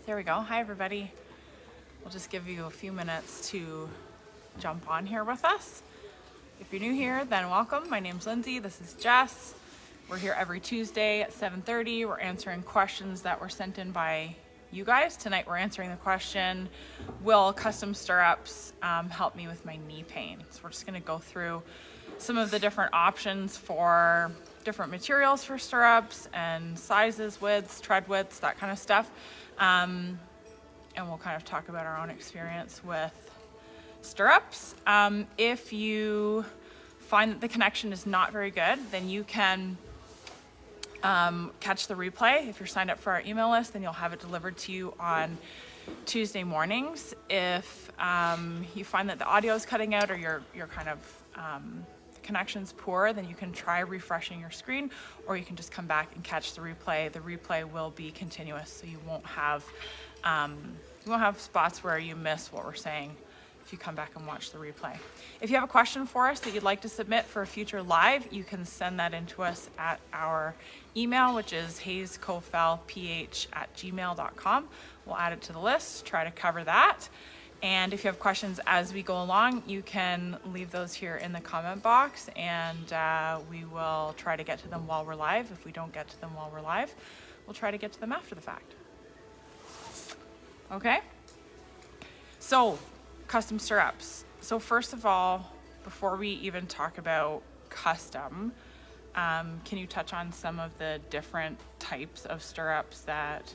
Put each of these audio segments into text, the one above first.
There we go. Hi, everybody. We'll just give you a few minutes to jump on here with us. If you're new here, then welcome. My name's Lindsay. This is Jess. We're here every Tuesday at 7:30. We're answering questions that were sent in by you guys. Tonight, we're answering the question, will custom stirrups help me with my knee pain? So we're just going to go through some of the different options for different materials for stirrups and sizes, widths, tread widths, that kind of stuff. And we'll kind of talk about our own experience with stirrups. If you find that the connection is not very good, then you can catch the replay. If you're signed up for our email list, then you'll have it delivered to you on Tuesday mornings. If you find that the audio is cutting out or your kind of the connection's poor, then you can try refreshing your screen, or you can just come back and catch the replay. The replay will be continuous, so you won't have spots where you miss what we're saying if you come back and watch the replay. If you have a question for us that you'd like to submit for a future live, you can send that in to us at our email, which is hazekofellph@gmail.com. We'll add it to the list, try to cover that. And if you have questions as we go along, you can leave those here in the comment box, and we will try to get to them while we're live. If we don't get to them while we're live, we'll try to get to them after the fact. Okay? So, custom stirrups. So first of all, before we even talk about custom, can you touch on some of the different types of stirrups that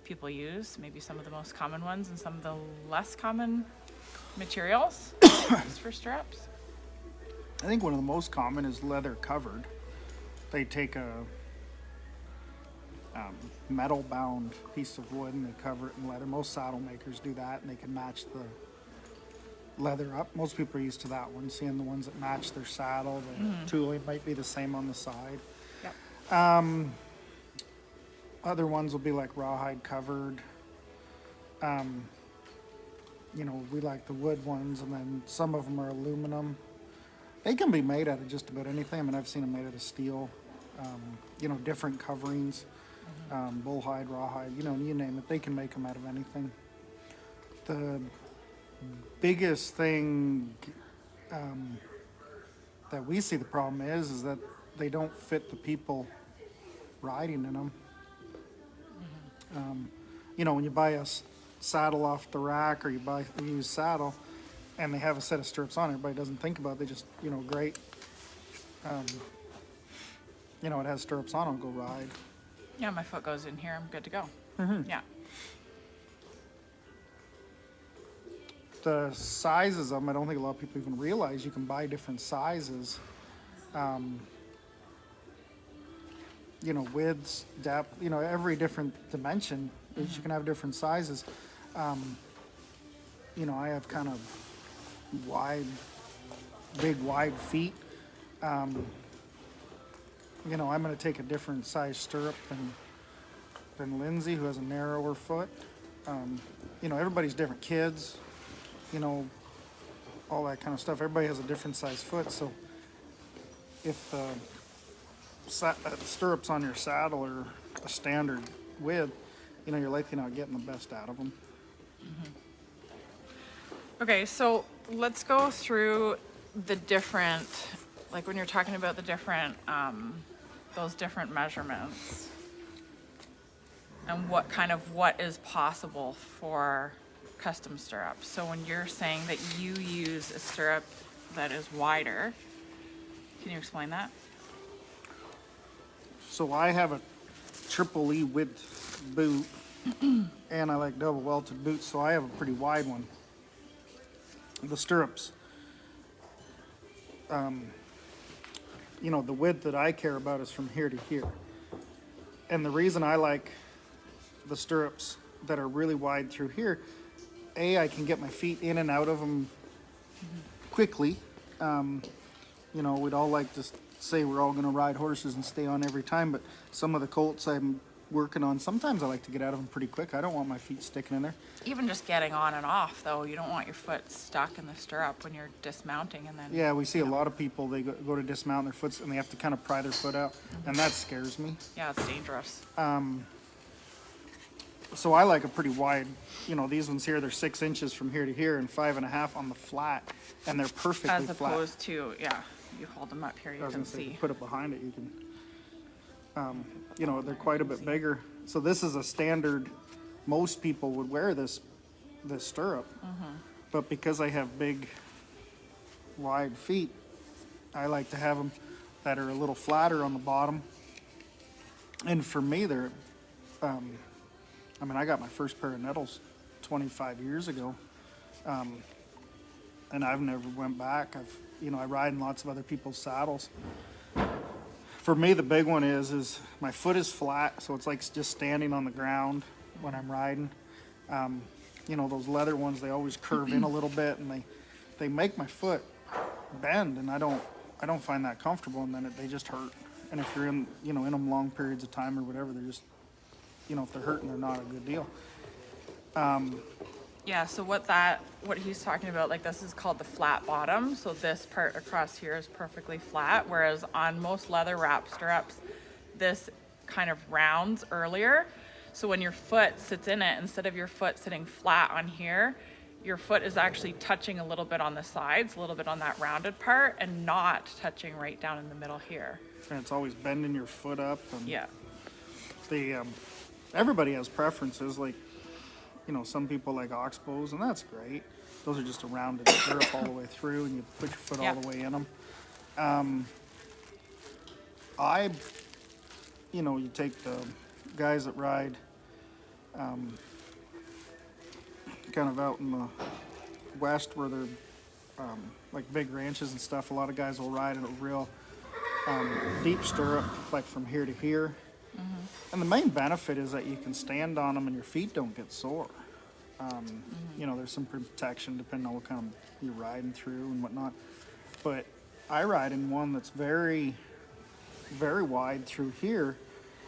people use? Maybe some of the most common ones and some of the less common materials used for stirrups? I think one of the most common is leather covered. They take a metal bound piece of wood and they cover it in leather. Most saddle makers do that, and they can match the leather up. Most people are used to that one, seeing the ones that match their saddle. The tooling might be the same on the side. Yep. Other ones will be like rawhide covered. We like the wood ones, and then some of them are aluminum. They can be made out of just about anything. I mean, I've seen them made out of steel, different coverings, bullhide, rawhide, you name it. They can make them out of anything. The biggest thing that we see the problem is that they don't fit the people riding in them. When you buy a saddle off the rack, or you buy a used saddle and they have a set of stirrups on, everybody doesn't think about it. They just, great. It has stirrups on them, go ride. Yeah, my foot goes in here, I'm good to go. Yeah. The sizes of them, I don't think a lot of people even realize you can buy different sizes. Widths, depth, every different dimension is you can have different sizes. I have kind of big wide feet. I'm going to take a different size stirrup than Lindsay, who has a narrower foot. Everybody's different. Kids, all that kind of stuff. Everybody has a different size foot. So if the stirrups on your saddle are a standard width, you're likely not getting the best out of them. Okay, so let's go through the different, like when you're talking about the different, those different measurements and what is possible for custom stirrups. So when you're saying that you use a stirrup that is wider, can you explain that? So I have a triple E width boot, and I like double welted boots, so I have a pretty wide one. The stirrups, the width that I care about is from here to here. And the reason I like the stirrups that are really wide through here, I can get my feet in and out of them quickly. We'd all like to say we're all going to ride horses and stay on every time, but some of the colts I'm working on, sometimes I like to get out of them pretty quick. I don't want my feet sticking in there. Even just getting on and off, though, you don't want your foot stuck in the stirrup when you're dismounting and then... Yeah, we see a lot of people, they go to dismount their foot and they have to kind of pry their foot out, and that scares me. Yeah, it's dangerous. So I like a pretty wide, these ones here, they're 6 inches from here to here and 5.5 on the flat, and they're perfectly As flat. opposed to, yeah, you hold them up here, you I was can gonna say, if you see. put it behind it, you can, they're quite a bit bigger. So this is a standard, most people would wear this stirrup. But because I have big, wide feet, I like to have them that are a little flatter on the bottom. And for me, they're, I got my first pair of nettles 25 years ago. And I've never went back. I ride in lots of other people's saddles. For me, the big one is my foot is flat, so it's like just standing on the ground when I'm riding. Those leather ones, they always curve in a little bit, and they make my foot bend, and I don't find that comfortable, and then they just hurt. And if you're in them long periods of time or whatever, they're just, if they're hurting, they're not a good deal. Yeah, so what he's talking about, like, this is called the flat bottom. So this part across here is perfectly flat, whereas on most leather wrap stirrups, this kind of rounds earlier. So when your foot sits in it, instead of your foot sitting flat on here, your foot is actually touching a little bit on the sides, a little bit on that rounded part, and not touching right down in the middle here. And it's always bending your foot up. And Yeah. Everybody has preferences, like, some people like oxbows, and that's great. Those are just a rounded stirrup all the way through, and you put your foot all the way in them. You take the guys that ride kind of out in the west where they're like big ranches and stuff. A lot of guys will ride in a real deep stirrup, like from here to here. And the main benefit is that you can stand on them and your feet don't get sore. There's some protection depending on what kind of you're riding through and whatnot. But I ride in one that's very, very wide through here.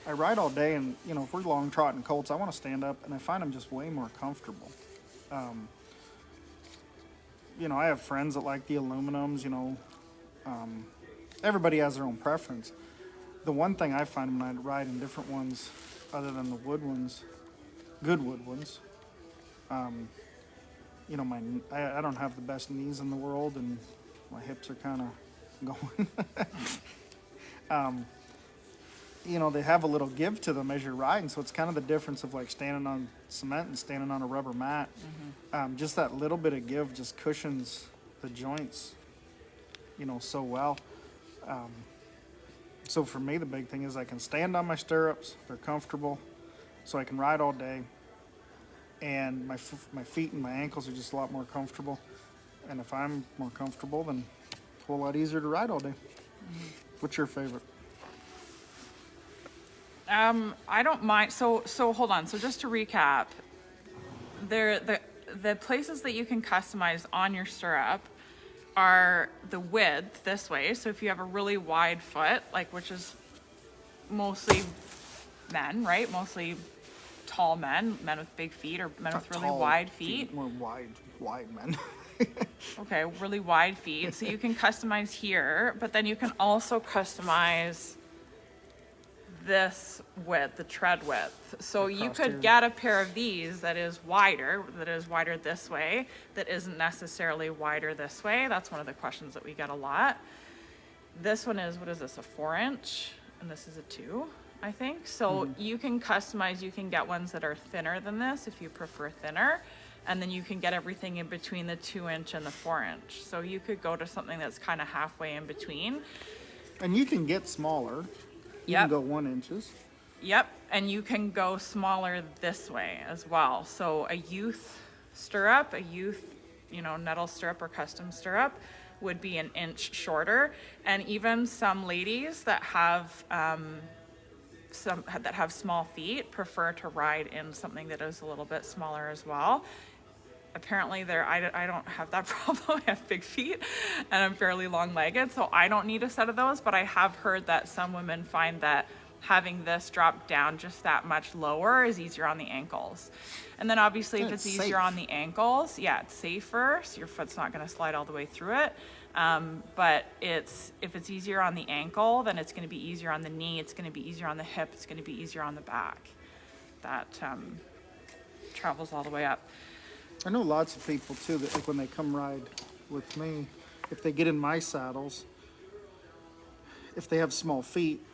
I ride all day, and if we're long trotting colts, I want to stand up, and I find them just way more comfortable. I have friends that like the aluminums. Everybody has their own preference. The one thing I find when I ride in different ones, other than the wood ones, good wood ones, I don't have the best knees in the world, and my hips are kind of going. They have a little give to them as you're riding, so it's kind of the difference of like standing on cement and standing on a rubber mat. Just that little bit of give just cushions the joints, so well. So for me, the big thing is I can stand on my stirrups, they're comfortable, so I can ride all day. And my feet and my ankles are just a lot more comfortable. And if I'm more comfortable, then it's a whole lot easier to ride all day. What's your favorite? I don't mind. So hold on. So just to recap, the places that you can customize on your stirrup are the width this way. So if you have a really wide foot, like, which is mostly men, right? Mostly tall men with big feet, or men with really wide feet. More wide men. Okay, really wide feet. So you can customize here, but then you can also customize this width, the tread width. So you could get a pair of these that is wider this way, that isn't necessarily wider this way. That's one of the questions that we get a lot. This one is, what is this, a 4-inch? And this is a 2, I think. So you can customize, you can get ones that are thinner than this if you prefer thinner. And then you can get everything in between the 2-inch and the 4-inch. So you could go to something that's kind of halfway in between. And you can get smaller. You can go 1 inches. Yep, and you can go smaller this way as well. So a youth stirrup, nettle stirrup or custom stirrup would be 1 inch shorter. And even some ladies that have small feet prefer to ride in something that is a little bit smaller as well. Apparently I don't have that problem. I have big feet and I'm fairly long-legged, so I don't need a set of those, but I have heard that some women find that having this drop down just that much lower is easier on the ankles. And then obviously if it's easier on the ankles, it's safer, so your foot's not going to slide all the way through it. But if it's easier on the ankle, then it's going to be easier on the knee, it's going to be easier on the hip, it's going to be easier on the back. travels all the way up. I know lots of people too that like when they come ride with me, if they get in my saddles, if they have small feet,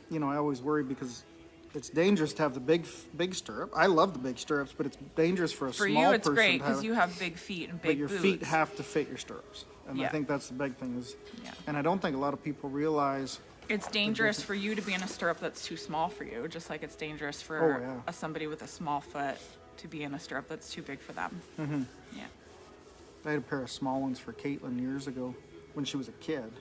you know, I always worry because it's dangerous to have the big stirrup. I love the big stirrups, but it's dangerous for a For small you, it's person great to have because it. you have big feet and But big your boots. feet have to fit your stirrups, and I Yeah. think that's the big thing is. Yeah. And I don't think a lot of people realize. It's dangerous for you to be in a stirrup that's too small for you, just like it's dangerous for Oh, yeah. somebody with a small foot to be in a stirrup that's too big for them. Mm-hmm. Yeah. I had a pair of small ones for Caitlin years ago when she was a kid,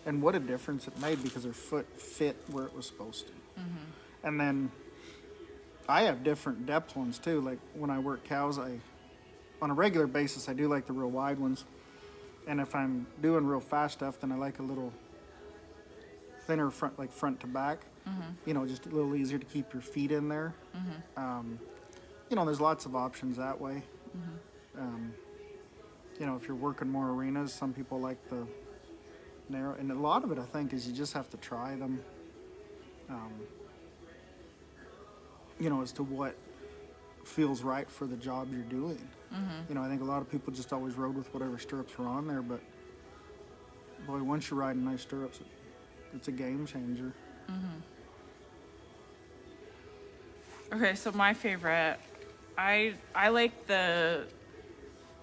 and what a difference it made because her foot fit where it was supposed to. Mm-hmm. And then I have different depth ones too. Like when I work cows, on a regular basis I do like the real wide ones, and if I'm doing real fast stuff, then I like a little thinner front, like front to back. Mm-hmm. You know, just a little easier to keep your feet in there. Mm-hmm. You know, there's lots of options that way. Mm-hmm. You know, if you're working more arenas, some people like the narrow, and a lot of it I think is you just have to try them. You know, as to what feels right for the job you're doing. Mm-hmm. You know, I think a lot of people just always rode with whatever stirrups were on there, but boy, once you're riding nice stirrups, it's a game changer. Mm-hmm. Okay, so my favorite, I like the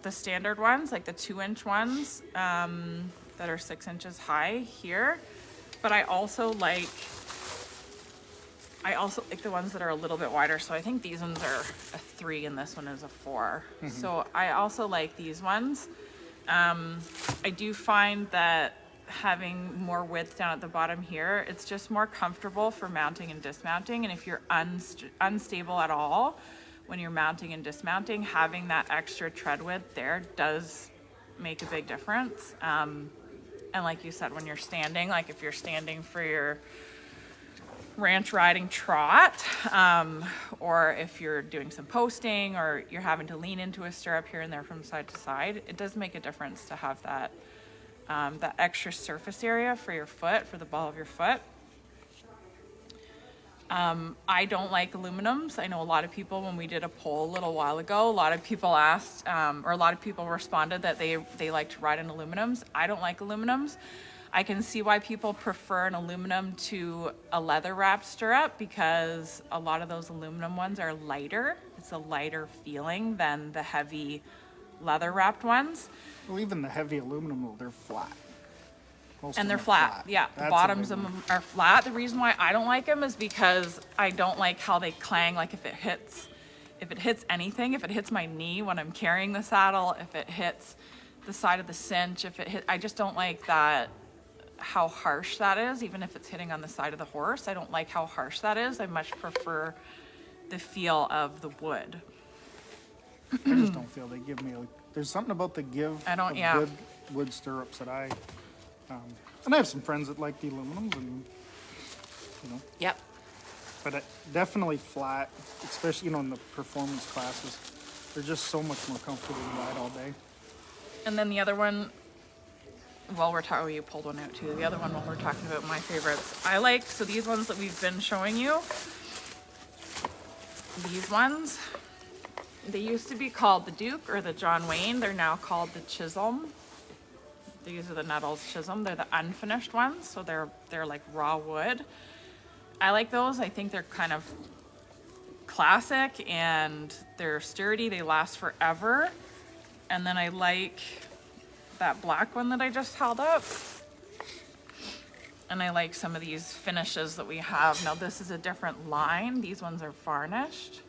standard ones, like the 2-inch ones that are 6 inches high here, but I also like the ones that are a little bit wider. So I think these ones are a 3 and this one is a 4. Mm-hmm. So I also like these ones. I do find that having more width down at the bottom here, it's just more comfortable for mounting and dismounting. And if you're unstable at all when you're mounting and dismounting, having that extra tread width there does make a big difference. And like you said, when you're standing, like if you're standing for your ranch riding trot, or if you're doing some posting or you're having to lean into a stirrup here and there from side to side, it does make a difference to have that extra surface area for your foot, for the ball of your foot. I don't like aluminums. I know a lot of people, when we did a poll a little while ago, a lot of people asked, or a lot of people responded that they like to ride in aluminums. I don't like aluminums. I can see why people prefer an aluminum to a leather wrapped stirrup because a lot of those aluminum ones are lighter. It's a lighter feeling than the heavy leather wrapped ones. Well, even the heavy aluminum, they're flat. And they're flat. Yeah, the bottoms of them are flat. The reason why I don't like them is because I don't like how they clang. Like if it hits anything, if it hits my knee when I'm carrying the saddle, if it hits the side of the cinch, I just don't like that, how harsh that is. Even if it's hitting on the side of the horse, I don't like how harsh that is. I much prefer the feel of the wood. I just don't feel they give me there's something about the give of good wood stirrups that and I have some friends that like the aluminums, and you know. Yep. But definitely flat, especially in the performance classes. They're just so much more comfortable to ride all day. And then the other one, you pulled one out too. The other one, when we're talking about my favorites, I like, so these ones that we've been showing you, these ones, they used to be called the Duke or the John Wayne. They're now called the Chisholm. These are the Nettles Chisholm. They're the unfinished ones, so they're like raw wood. I like those. I think they're kind of classic and they're sturdy. They last forever. And then I like that black one that I just held up. And I like some of these finishes that we have. Now this is a different line. These ones are varnished.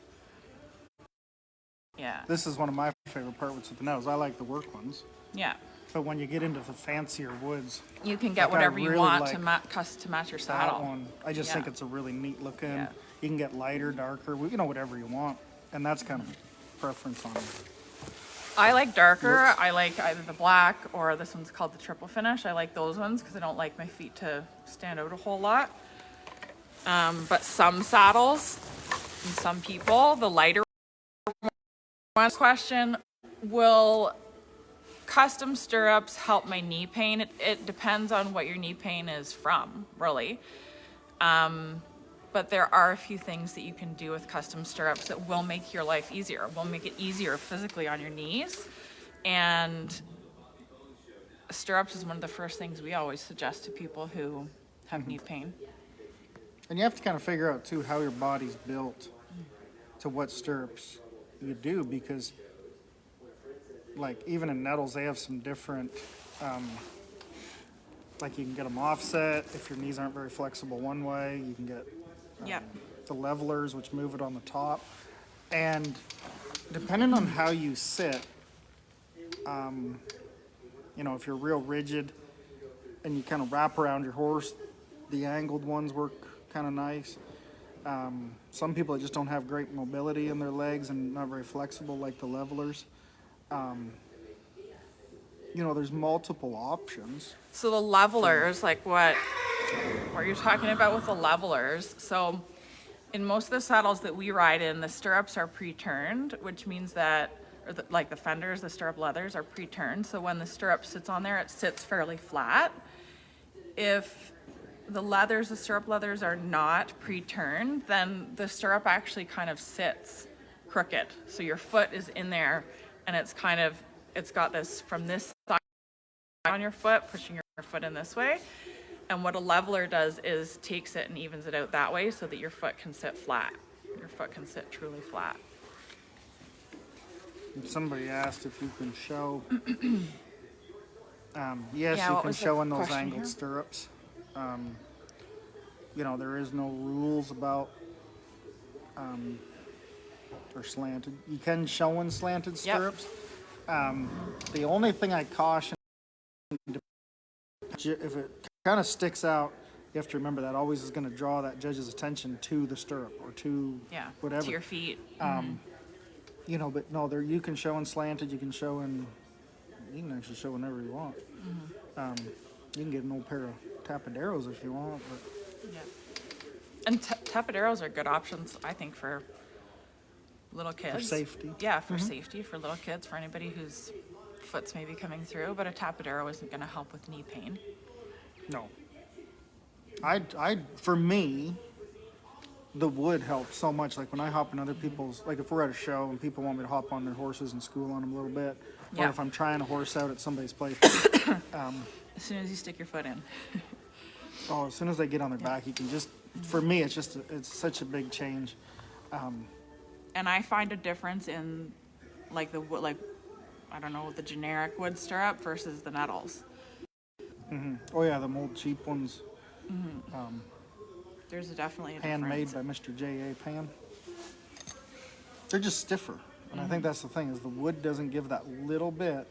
Yeah. This is one of my favorite parts with the Nettles. I like the work ones. Yeah. But when you get into the fancier woods, you can get whatever you want to match your saddle. That one, I just think it's a really neat looking. Yeah. You can get lighter, darker, whatever you want, and that's kind of preference on it. I like darker. I like either the black or this one's called the triple finish. I like those ones because I don't like my feet to stand out a whole lot. But some saddles and some people, the lighter ones, question, will custom stirrups help my knee but it depends on what your knee pain is from, really. But but there are a few things that you can do with custom stirrups that will make your life easier, will make it easier physically on your knees. And stirrups is one of the first things we always suggest to people who have knee pain. And you have to kind of figure out too how your body's built to what stirrups you do, because like even in Nettles they have some different like you can get them offset if your knees aren't very flexible one way. You can get Yeah. the levelers, which move it on the top, and depending on how you sit, you know, if you're real rigid and you kind of wrap around your horse, the angled ones work kind of nice. Some people that just don't have great mobility in their legs and not very flexible, like the levelers. You know, there's multiple options. So the levelers, like what you're talking about with the levelers. So in most of the saddles that we ride in, the stirrups are pre-turned, which means that, like the fenders, the stirrup leathers are pre-turned. So when the stirrup sits on there, it sits fairly flat. If the leathers, the stirrup leathers are not pre-turned, then the stirrup actually kind of sits crooked. So your foot is in there and it's got this from this side on your foot, pushing your foot in this way. And what a leveler does is takes it and evens it out that way so that your foot can sit flat. Your foot can sit truly flat. Somebody asked if you can show. Yes, Yeah, you what can was the show in those question angled here? stirrups. You know, there is no rules about or slanted. You can show in slanted stirrups. The only thing I caution, if it kind of sticks out, you have to remember that always is going to draw that judge's attention to the stirrup or to whatever. To your feet. You know, but no, there you can show in slanted. You can show in. You can actually show whenever you want. You can get an old pair of tapaderos if you want. But Yeah. And tapaderos are good options, I think, for little kids. for safety. Yeah, for safety, for little kids, for anybody whose foot's maybe coming through. But a tapadero isn't going to help with knee pain. No. For me, the wood helps so much. Like when I hop in other people's, like if we're at a show and people want me to hop on their horses and school on them a little bit, or Yeah. if I'm trying a horse out at somebody's place. As soon as you stick your foot in. As soon as they get on their back, you can just, for me, it's such a big change. And I find a difference in like I don't know, the generic wood stirrup versus the Nettles. Oh yeah, the old cheap ones, There's definitely a handmade difference. by Mr. J.A. Pan. They're just stiffer. And I think that's the thing, is the wood doesn't give that little bit,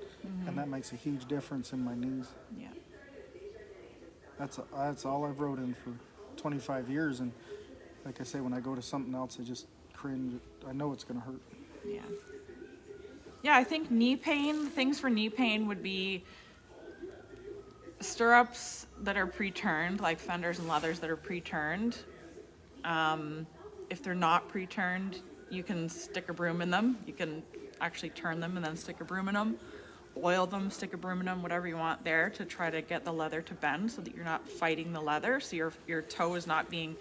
and that makes a huge difference in my knees. Yeah. That's all I've rode in for 25 years, and like I say, when I go to something else, I just cringe. I know it's going to hurt. Yeah. Yeah, I think things for knee pain would be stirrups that are pre-turned, like fenders and leathers that are pre-turned. If they're not pre-turned, you can stick a broom in them. You can actually turn them and then stick a broom in them. Oil them, stick a broom in them, whatever you want there to try to get the leather to bend so that you're not fighting the leather, so your toe is not being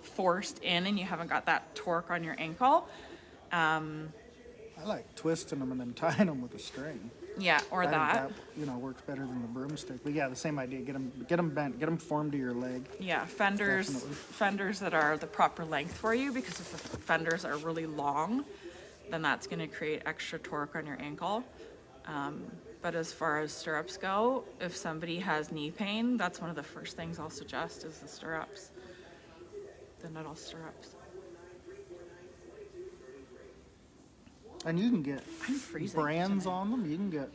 forced in and you haven't got that torque on your ankle. I like twisting them and then tying them with a string. Yeah, or I think that. you know, works better than the broomstick. But yeah, the same idea. Get them bent, get them formed to your leg. Yeah, fenders Definitely. fenders that are the proper length for you, because if the fenders are really long, then that's going to create extra torque on your ankle. But as far as stirrups go, if somebody has knee pain, that's one of the first things I'll suggest is the stirrups, the Nettle stirrups. And you can get I'm freezing brands tonight. on them. You can get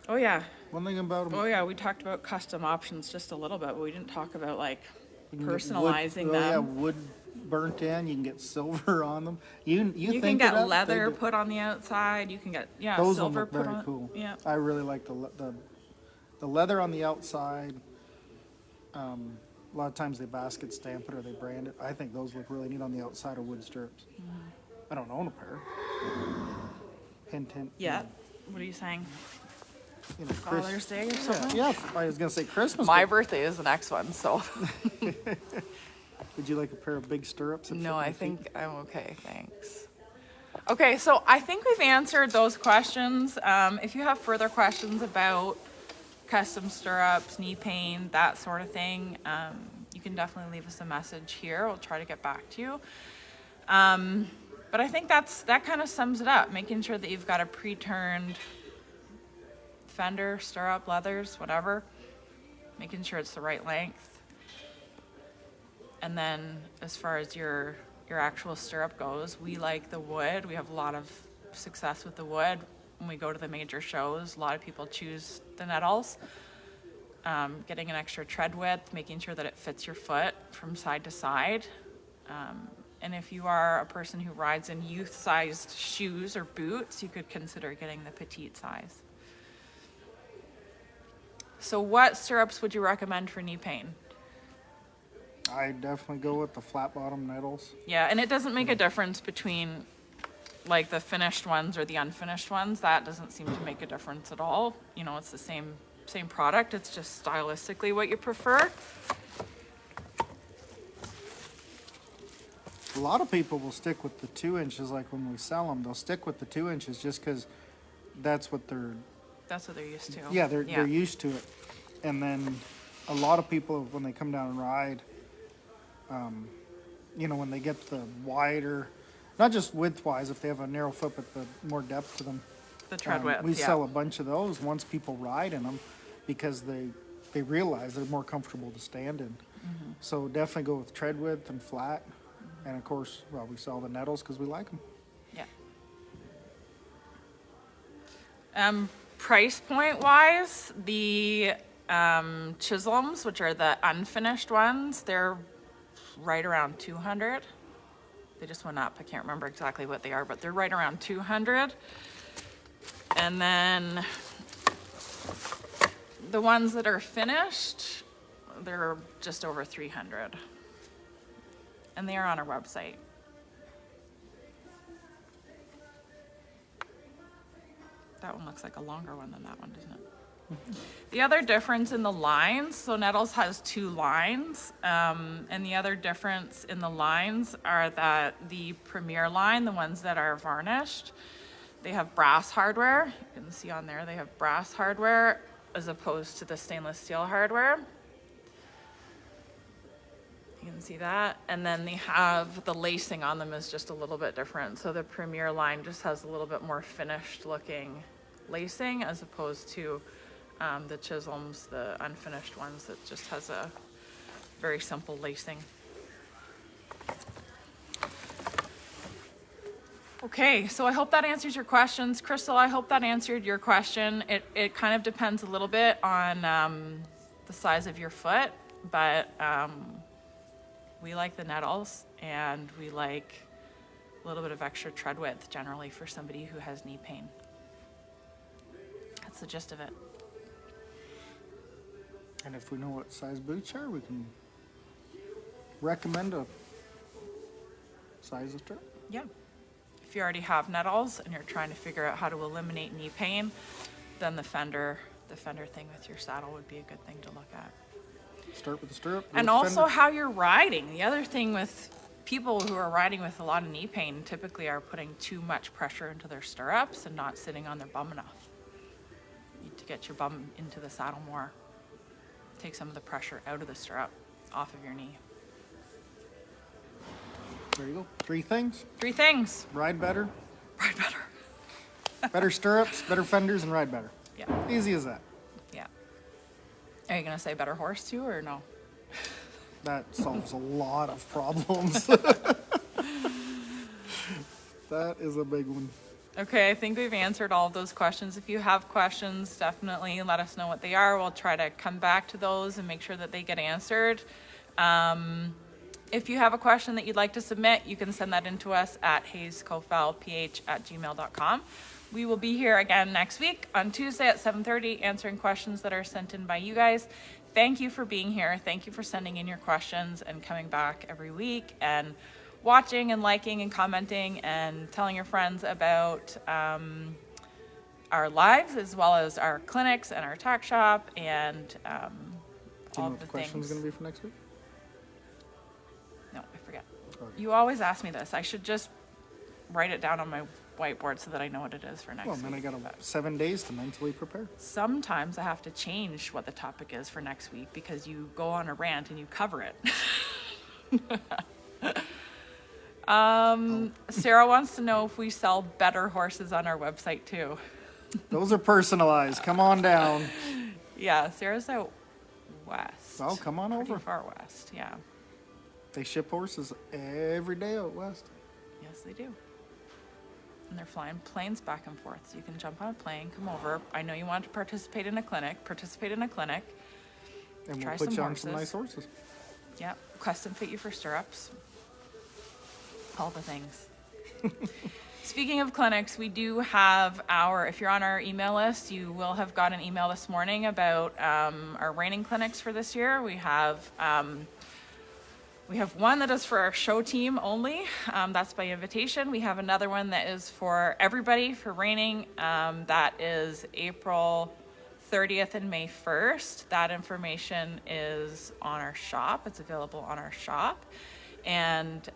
Oh yeah, one thing about them. oh yeah. We talked about custom options just a little bit, but we didn't talk about like You can get personalizing wood, them. Yeah, wood burnt in. You can get silver on them. You You think can of get that, leather they do. put on the outside. You can get Those silver look put very on. cool. Yeah. I really like the leather on the outside. A lot of times they basket stamp it or they brand it. I think those look really neat on the outside of wood stirrups. I don't own a pair. Hint, hint. Yeah. What are you saying? You know, Father's Day or something? Yeah, I was gonna say Christmas. My but birthday is the next one, so Would you like a pair of big stirrups? that No, fit my I feet? think I'm okay, thanks. Okay, so I think we've answered those questions. If you have further questions about custom stirrups, knee pain, that sort of thing, you can definitely leave us a message here. We'll try to get back to you. But I think that kind of sums it up, making sure that you've got a pre-turned fender, stirrup, leathers, whatever, making sure it's the right length. And then as far as your actual stirrup goes, we like the wood. We have a lot of success with the wood. When we go to the major shows, a lot of people choose the nettles. Getting an extra tread width, making sure that it fits your foot from side to side. And if you are a person who rides in youth-sized shoes or boots, you could consider getting the petite size. So what stirrups would you recommend for knee pain? I definitely go with the flat bottom nettles. Yeah, and it doesn't make a difference between like the finished ones or the unfinished ones. That doesn't seem to make a difference at all. You know, it's the same product. It's just stylistically what you prefer. A lot of people will stick with the 2 inches, like when we sell them, they'll stick with the 2 inches just because that's what they're used to. Yeah, they're used to it. And then a lot of people, when they come down and ride, you know, when they get the wider, not just width-wise, if they have a narrow foot, but the more depth to them. The tread width, We yeah. sell a bunch of those once people ride in them because they realize they're more comfortable to stand in. Mm-hmm. So definitely go with tread width and flat. And of course, well, we sell the nettles because we like them. Yeah. Price point wise, the chisholms, which are the unfinished ones, they're right around 200. They just went up. I can't remember exactly what they are, but they're right around 200. And then the ones that are finished, they're just over 300. And they are on our website. That one looks like a longer one than that one, doesn't it? The other difference in the lines, so Nettles has 2 lines, and the other difference in the lines are that the Premier line, the ones that are varnished, they have brass hardware. You can see on there they have brass hardware as opposed to the stainless steel hardware. You can see that. And then they have the lacing on them is just a little bit different. So the Premier line just has a little bit more finished looking lacing as opposed to the Chisholms, the unfinished ones that just has a very simple lacing. Okay, so I hope that answers your questions. Crystal, I hope that answered your question. It kind of depends a little bit on the size of your foot, but we like the nettles and we like a little bit of extra tread width generally for somebody who has knee pain. That's the gist of it. And if we know what size boots are, we can recommend a size of stirrup. Yeah. If you already have nettles and you're trying to figure out how to eliminate knee pain, then the fender thing with your saddle would be a good thing to look at. Start with the stirrup. And also how you're riding. The other thing with people who are riding with a lot of knee pain typically are putting too much pressure into their stirrups and not sitting on their bum enough. You need to get your bum into the saddle more. Take some of the pressure out of the stirrup, off of your knee. There you go. 3 things. 3 things. Ride better, Ride better. better stirrups, better fenders, and ride better. Yeah. Easy as that. Yeah. Are you going to say better horse too, or no? That solves a lot of problems. That is a big one. Okay, I think we've answered all of those questions. If you have questions, definitely let us know what they are. We'll try to come back to those and make sure that they get answered. If you have a question that you'd like to submit, you can send that in to us at hayescofellph@gmail.com. We will be here again next week on Tuesday at 7:30 answering questions that are sent in by you guys. Thank you for being here. Thank you for sending in your questions and coming back every week and watching and liking and commenting and telling your friends about our lives as well as our clinics and our tack shop and Do you know all what of the the question's things. going to be for next week? project. You always ask me this. I should just write it down on my whiteboard so that I know what it is for next Well, week. and then I got 7 days to mentally prepare. Sometimes I have to change what the topic is for next week because you go on a rant and you cover it. Sarah wants to know if we sell better horses on our website too. Those are personalized. Come on down. Yeah, Sarah's out west. Well, come on Pretty over. far west, yeah. They ship horses every day out west. Yes, they do. And they're flying planes back and forth. So you can jump on a plane, come over. I know you want to participate in a clinic. And Try we'll put some you on some horses. nice horses. Yep, custom fit you for stirrups. All the things. Speaking of clinics, we do have if you're on our email list, you will have got an email this morning about our reining clinics for this year. We have one that is for our show team only. That's by invitation. We have another one that is for everybody for reining. That is April 30th and May 1st. That information is on our shop. It's available on our shop. And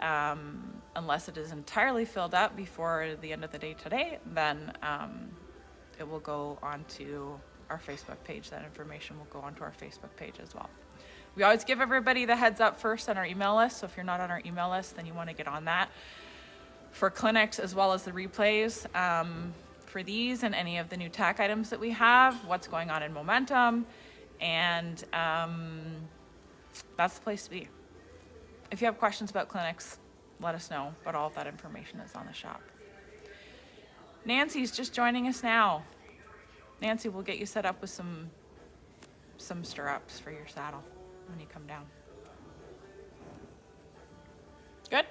unless it is entirely filled up before the end of the day today, then it will go onto our Facebook page. That information will go onto our Facebook page as well. We always give everybody the heads up first on our email list. So if you're not on our email list, then you want to get on that for clinics as well as the replays for these and any of the new tack items that we have, what's going on in Momentum, and that's the place to be. If you have questions about clinics, let us know, but all of that information is on the shop. Nancy's just joining us now. Nancy, we'll get you set up with some stirrups for your saddle when you come down. Good?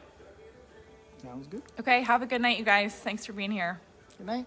Sounds good. Okay, have a good night, you guys. Thanks for being here. Good night.